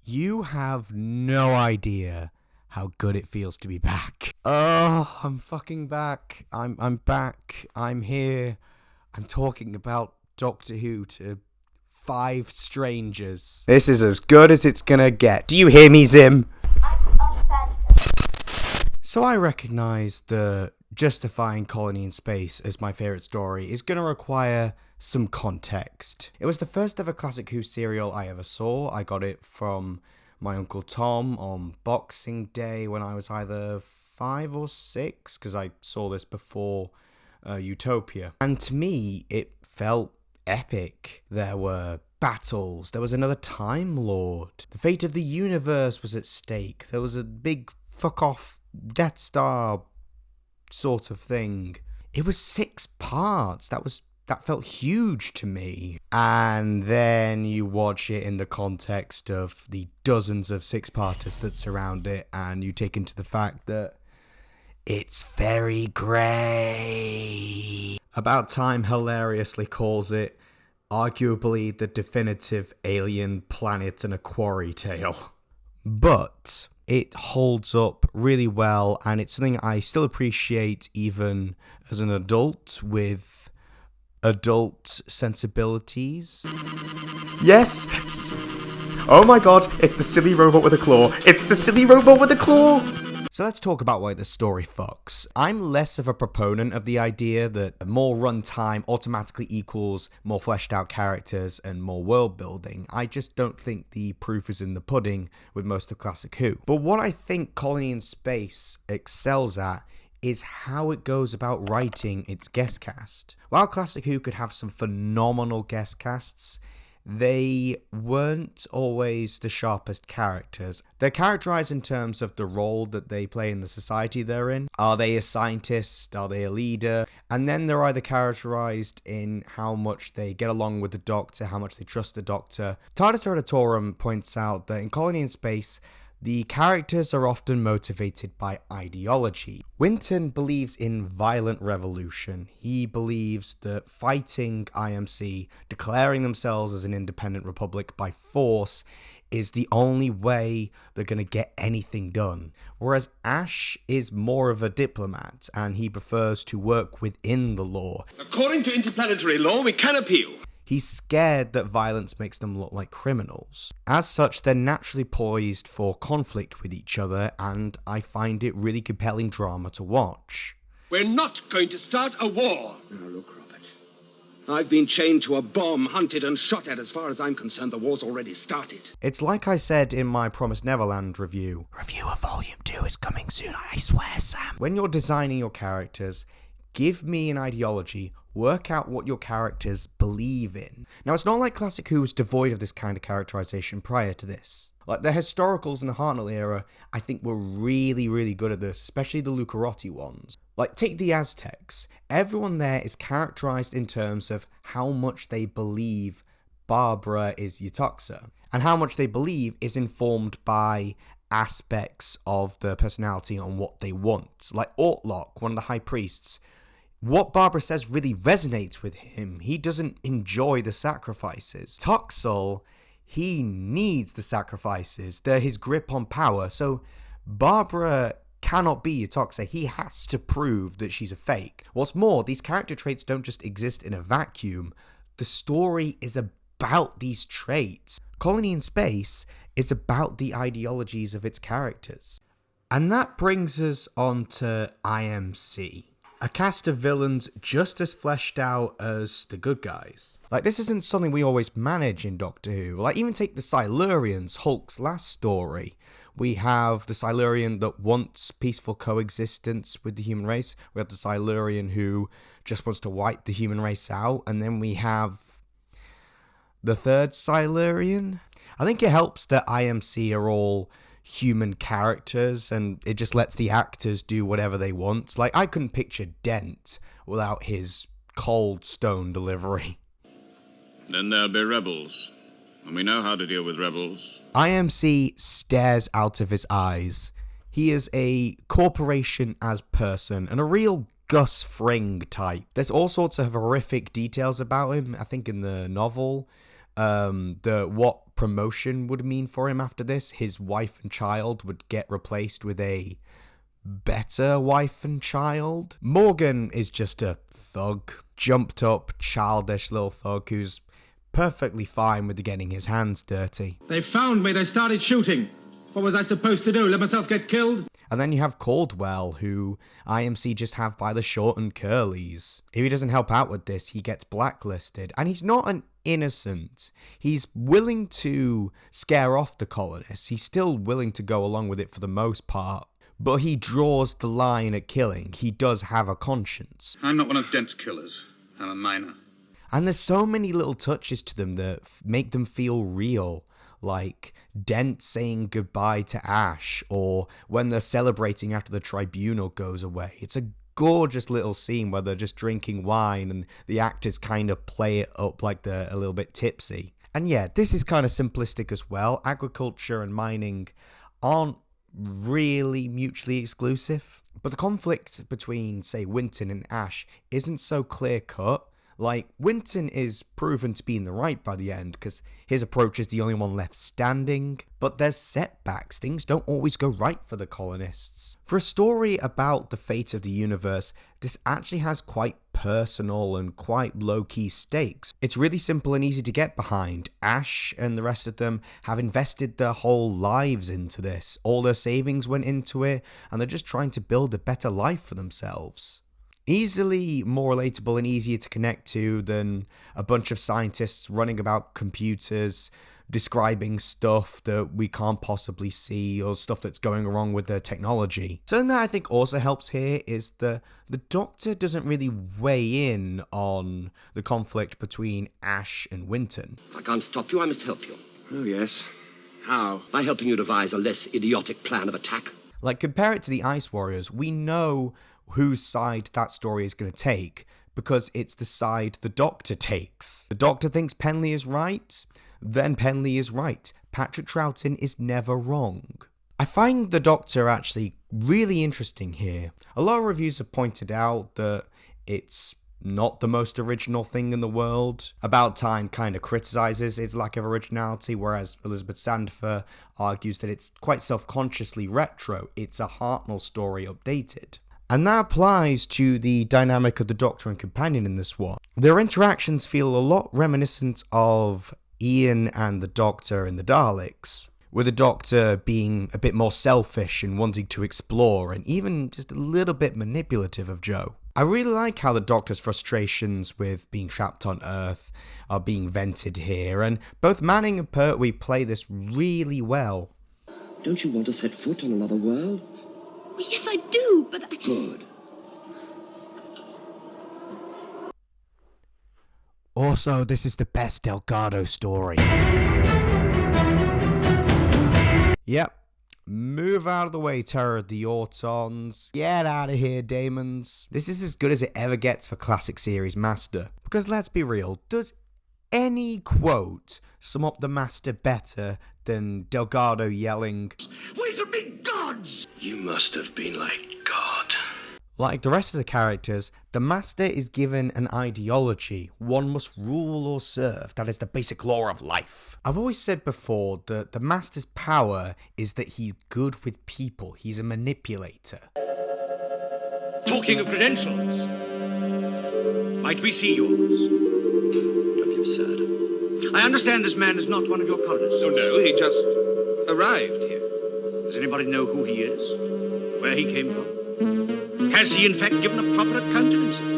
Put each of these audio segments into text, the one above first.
You have no idea how good it feels to be back. Oh, I'm fucking back. I'm back. I'm here. I'm talking about Doctor Who to 5 strangers. This is as good as it's gonna get. Do you hear me, Zim? So I recognise the justifying Colony in Space as my favourite story is going to require some context. It was the first ever Classic Who serial I ever saw. I got it from my Uncle Tom on Boxing Day when I was either 5 or 6, because I saw this before Utopia. And to me, it felt epic. There were battles, there was another Time Lord, the fate of the universe was at stake, there was a big fuck off Death Star sort of thing. It was 6 parts. That felt huge to me. And then you watch it in the context of the dozens of 6-parters that surround it, and you take into the fact that it's very grey. About Time hilariously calls it arguably the definitive alien planet and a quarry tale. But it holds up really well, and it's something I still appreciate even as an adult with adult sensibilities. Yes! Oh my god, it's the silly robot with a claw. It's the silly robot with a claw! So let's talk about why the story fucks. I'm less of a proponent of the idea that more runtime automatically equals more fleshed out characters and more world building. I just don't think the proof is in the pudding with most of Classic Who. But what I think Colony in Space excels at is how it goes about writing its guest cast. While Classic Who could have some phenomenal guest casts, they weren't always the sharpest characters. They're characterized in terms of the role that they play in the society they're in. Are they a scientist? Are they a leader? And then they're either characterized in how much they get along with the Doctor, how much they trust the Doctor. TARDIS Hereditorum points out that in Colony in Space, the characters are often motivated by ideology. Winton believes in violent revolution. He believes that fighting IMC, declaring themselves as an independent republic by force, is the only way they're going to get anything done. Whereas Ash is more of a diplomat, and he prefers to work within the law. According to interplanetary law, we can appeal. He's scared that violence makes them look like criminals. As such, they're naturally poised for conflict with each other, and I find it really compelling drama to watch. We're not going to start a war. Now look, Robert. I've been chained to a bomb, hunted and shot at. As far as I'm concerned, the war's already started. It's like I said in my Promised Neverland review. Review of Volume 2 is coming soon, I swear, Sam. When you're designing your characters, give me an ideology. Work out what your characters believe in. Now, it's not like Classic Who was devoid of this kind of characterization prior to this. Like, the historicals in the Hartnell era, I think were really, really good at this, especially the Lucarotti ones. Like, take the Aztecs. Everyone there is characterized in terms of how much they believe Barbara is Yetoxa, and how much they believe is informed by aspects of their personality and what they want. Like Ortlock, one of the high priests, what Barbara says really resonates with him. He doesn't enjoy the sacrifices. Toxel, he needs the sacrifices. They're his grip on power. So Barbara cannot be Yetoxa. He has to prove that she's a fake. What's more, these character traits don't just exist in a vacuum. The story is about these traits. Colony in Space is about the ideologies of its characters. And that brings us on to IMC. A cast of villains just as fleshed out as the good guys. Like, this isn't something we always manage in Doctor Who. Like, even take the Silurians, Hulk's last story. We have the Silurian that wants peaceful coexistence with the human race. We have the Silurian who just wants to wipe the human race out. And then we have the third Silurian. I think it helps that IMC are all human characters, and it just lets the actors do whatever they want. Like, I couldn't picture Dent without his cold stone delivery. Then there'll be rebels, and we know how to deal with rebels. IMC stares out of his eyes. He is a corporation as person, and a real Gus Fring type. There's all sorts of horrific details about him, I think, in the novel. What what promotion would mean for him after this. His wife and child would get replaced with a better wife and child. Morgan is just a thug, jumped up, childish little thug who's perfectly fine with getting his hands dirty. They found me, they started shooting. What was I supposed to do, let myself get killed? And then you have Caldwell, who IMC just have by the short and curlies. If he doesn't help out with this, he gets blacklisted. And he's not an innocent. He's willing to scare off the colonists. He's still willing to go along with it for the most part. But he draws the line at killing. He does have a conscience. I'm not one of Dent's killers. I'm a miner. And there's so many little touches to them that make them feel real. Like Dent saying goodbye to Ash, or when they're celebrating after the tribunal goes away. It's a gorgeous little scene where they're just drinking wine and the actors kind of play it up like they're a little bit tipsy. And yeah, this is kind of simplistic as well. Agriculture and mining aren't really mutually exclusive, but the conflict between, say, Winton and Ash isn't so clear-cut. Like, Winton is proven to be in the right by the end, because his approach is the only one left standing, but there's setbacks. Things don't always go right for the colonists. For a story about the fate of the universe, this actually has quite personal and quite low-key stakes. It's really simple and easy to get behind. Ash and the rest of them have invested their whole lives into this. All their savings went into it, and they're just trying to build a better life for themselves. Easily more relatable and easier to connect to than a bunch of scientists running about computers, describing stuff that we can't possibly see or stuff that's going wrong with their technology. Something that I think also helps here is the Doctor doesn't really weigh in on the conflict between Ash and Winton. If I can't stop you, I must help you. Oh, yes. How? By helping you devise a less idiotic plan of attack. Like, compare it to the Ice Warriors, we know whose side that story is going to take, because it's the side the Doctor takes. The Doctor thinks Penley is right, then Penley is right. Patrick Troughton is never wrong. I find the Doctor actually really interesting here. A lot of reviews have pointed out that it's not the most original thing in the world. About Time kind of criticizes its lack of originality, whereas Elizabeth Sandifer argues that it's quite self-consciously retro. It's a Hartnell story updated. And that applies to the dynamic of the Doctor and Companion in this one. Their interactions feel a lot reminiscent of Ian and the Doctor in the Daleks, with the Doctor being a bit more selfish and wanting to explore, and even just a little bit manipulative of Jo. I really like how the Doctor's frustrations with being trapped on Earth are being vented here, and both Manning and Pertwee play this really well. Don't you want to set foot on another world? Well, yes, I do, but I... Good. Also, this is the best Delgado story. Yep. Move out of the way, Terror of the Autons. Get out of here, Daemons. This is as good as it ever gets for classic series Master. Because let's be real, does any quote sum up the Master better than Delgado yelling, We could be gods! You must have been like God. Like the rest of the characters, the Master is given an ideology. One must rule or serve. That is the basic law of life. I've always said before that the Master's power is that he's good with people. He's a manipulator. Talking of credentials, might we see yours? Don't be absurd. I understand this man is not one of your colonists. Oh, no, he just arrived here. Does anybody know who he is? Where he came from? Has he, in fact, given a proper account of himself?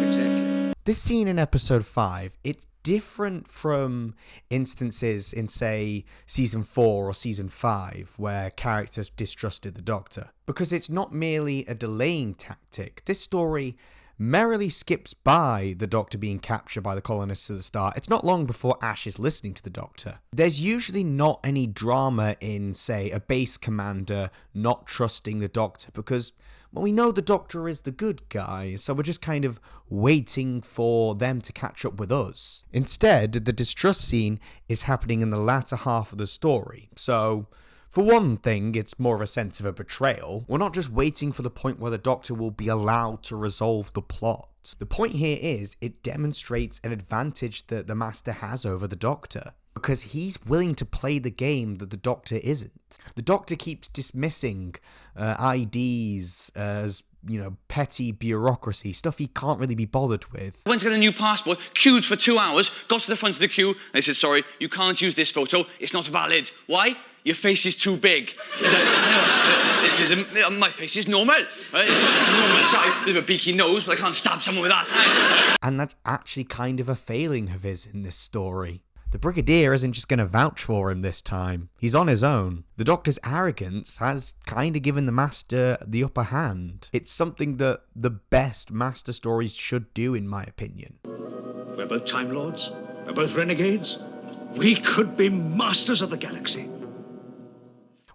Exactly. This scene in episode 5, it's different from instances in, say, season 4 or season 5, where characters distrusted the Doctor. Because it's not merely a delaying tactic. This story merrily skips by the Doctor being captured by the colonists at the start. It's not long before Ash is listening to the Doctor. There's usually not any drama in, say, a base commander not trusting the Doctor, because, well, we know the Doctor is the good guy, so we're just kind of waiting for them to catch up with us. Instead, the distrust scene is happening in the latter half of the story, so For one thing, it's more of a sense of a betrayal. We're not just waiting for the point where the Doctor will be allowed to resolve the plot. The point here is, it demonstrates an advantage that the Master has over the Doctor, because he's willing to play the game that the Doctor isn't. The Doctor keeps dismissing IDs as, petty bureaucracy, stuff he can't really be bothered with. I went to get a new passport, queued for 2 hours, got to the front of the queue, and they said, sorry, you can't use this photo, it's not valid. Why? Your face is too big. My face is normal. It's normal size, bit of a beaky nose, but I can't stab someone with that. And that's actually kind of a failing of his in this story. The Brigadier isn't just going to vouch for him this time. He's on his own. The Doctor's arrogance has kind of given the Master the upper hand. It's something that the best Master stories should do, in my opinion. We're both Time Lords. We're both renegades. We could be masters of the galaxy.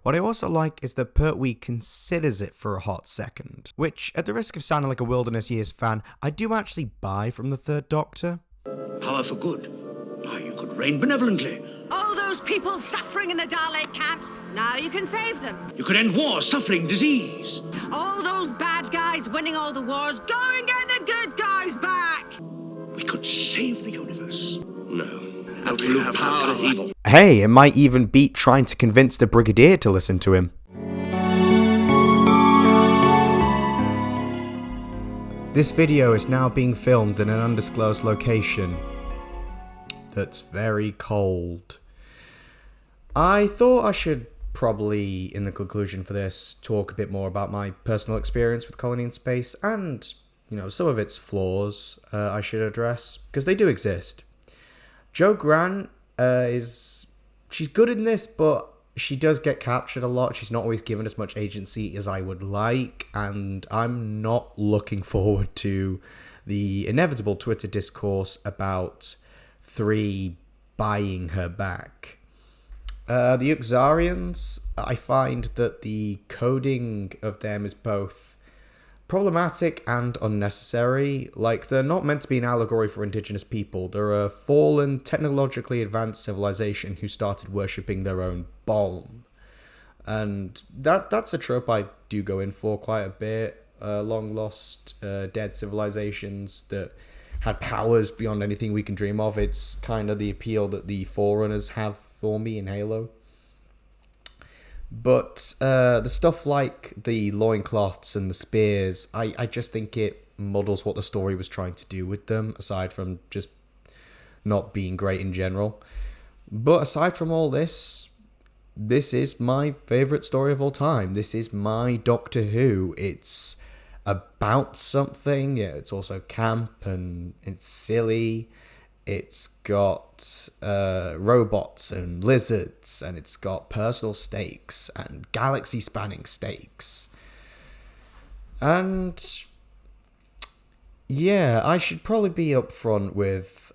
What I also like is that Pertwee considers it for a hot second, which, at the risk of sounding like a Wilderness Years fan, I do actually buy from the Third Doctor. Power for good. You could reign benevolently. All those people suffering in the Dalek camps, now you can save them. You could end war, suffering, disease. All those bad guys winning all the wars, go and get the good guys back. We could save the universe. No. Absolute power is evil. Hey, it might even beat trying to convince the Brigadier to listen to him. This video is now being filmed in an undisclosed location that's very cold. I thought I should probably, in the conclusion for this, talk a bit more about my personal experience with Colony in Space and, some of its flaws I should address, because they do exist. Jo Grant she's good in this, but she does get captured a lot. She's not always given as much agency as I would like, and I'm not looking forward to the inevitable Twitter discourse about 3 buying her back. The Uxarians, I find that the coding of them is both problematic and unnecessary. Like, they're not meant to be an allegory for indigenous people. They're a fallen, technologically advanced civilization who started worshipping their own bomb. And that's a trope I do go in for quite a bit. Long lost, dead civilizations that had powers beyond anything we can dream of. It's kind of the appeal that the Forerunners have for me in Halo. But the stuff like the loincloths and the spears, I just think it muddles what the story was trying to do with them, aside from just not being great in general. But aside from all this is my favourite story of all time. This is my Doctor Who. It's about something. Yeah, it's also camp and it's silly. It's got robots and lizards, and it's got personal stakes and galaxy-spanning stakes. And yeah, I should probably be upfront with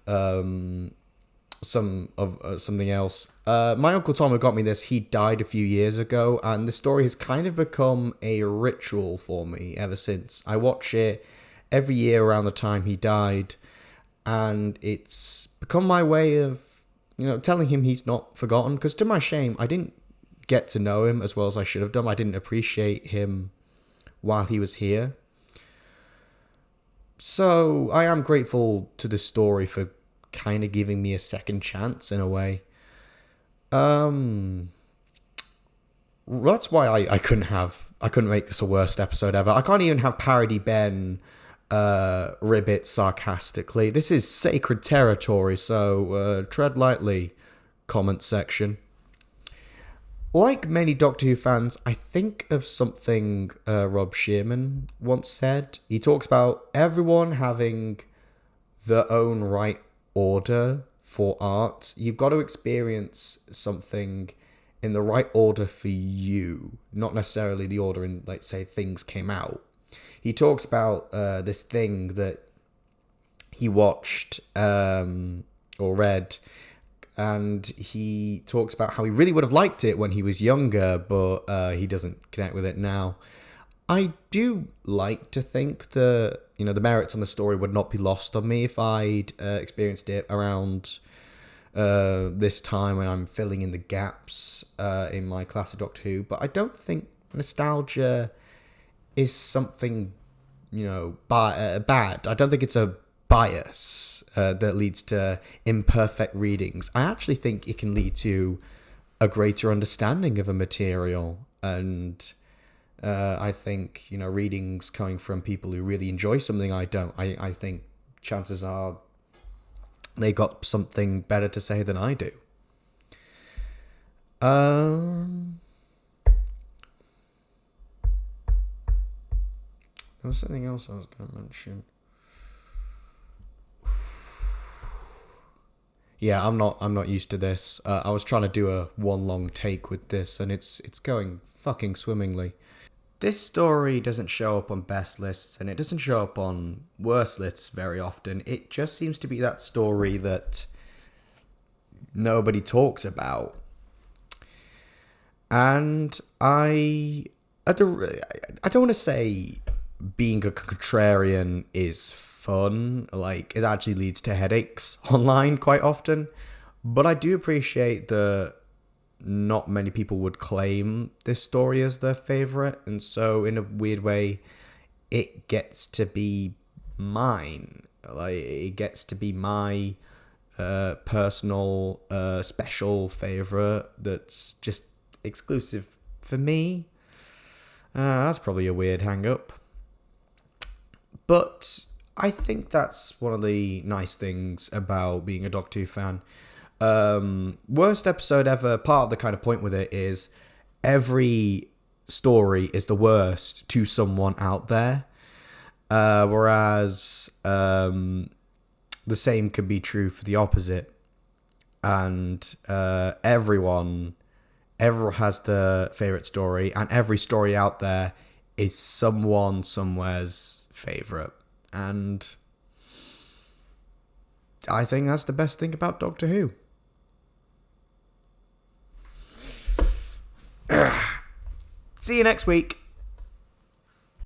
something else. My Uncle Tom, who got me this, he died a few years ago, and the story has kind of become a ritual for me ever since. I watch it every year around the time he died, and it's become my way of, telling him he's not forgotten, because to my shame, I didn't get to know him as well as I should have done. I didn't appreciate him while he was here. So I am grateful to this story for kind of giving me a second chance in a way. That's why I couldn't make this a worst episode ever. I can't even have Parody Ben ribbit sarcastically. This is sacred territory, so tread lightly, comment section. Like many Doctor Who fans, I think of something Rob Shearman once said. He talks about everyone having their own right order for art. You've got to experience something in the right order for you, not necessarily the order in, like, say, things came out. He talks about this thing that he watched or read, and he talks about how he really would have liked it when he was younger, but he doesn't connect with it now. I do like to think that, the merits on the story would not be lost on me if I'd experienced it around this time when I'm filling in the gaps in my classic Doctor Who, but I don't think nostalgia is something, bad. I don't think it's a bias that leads to imperfect readings. I actually think it can lead to a greater understanding of a material, and I think, readings coming from people who really enjoy something I don't, I think chances are they got something better to say than I do. There was something else I was going to mention. Yeah, I'm not used to this. I was trying to do a one long take with this, and it's going fucking swimmingly. This story doesn't show up on best lists, and it doesn't show up on worst lists very often. It just seems to be that story that nobody talks about. And I don't want to say being a contrarian is fun, like it actually leads to headaches online quite often, but I do appreciate that not many people would claim this story as their favorite, and so in a weird way it gets to be mine. Like, it gets to be my personal special favorite that's just exclusive for me. That's probably a weird hang up, but I think that's one of the nice things about being a Doctor Who fan. Worst episode ever, part of the kind of point with it is every story is the worst to someone out there. Whereas the same can be true for the opposite. And everyone has the favourite story, and every story out there is someone somewhere's favourite. And I think that's the best thing about Doctor Who. See you next week.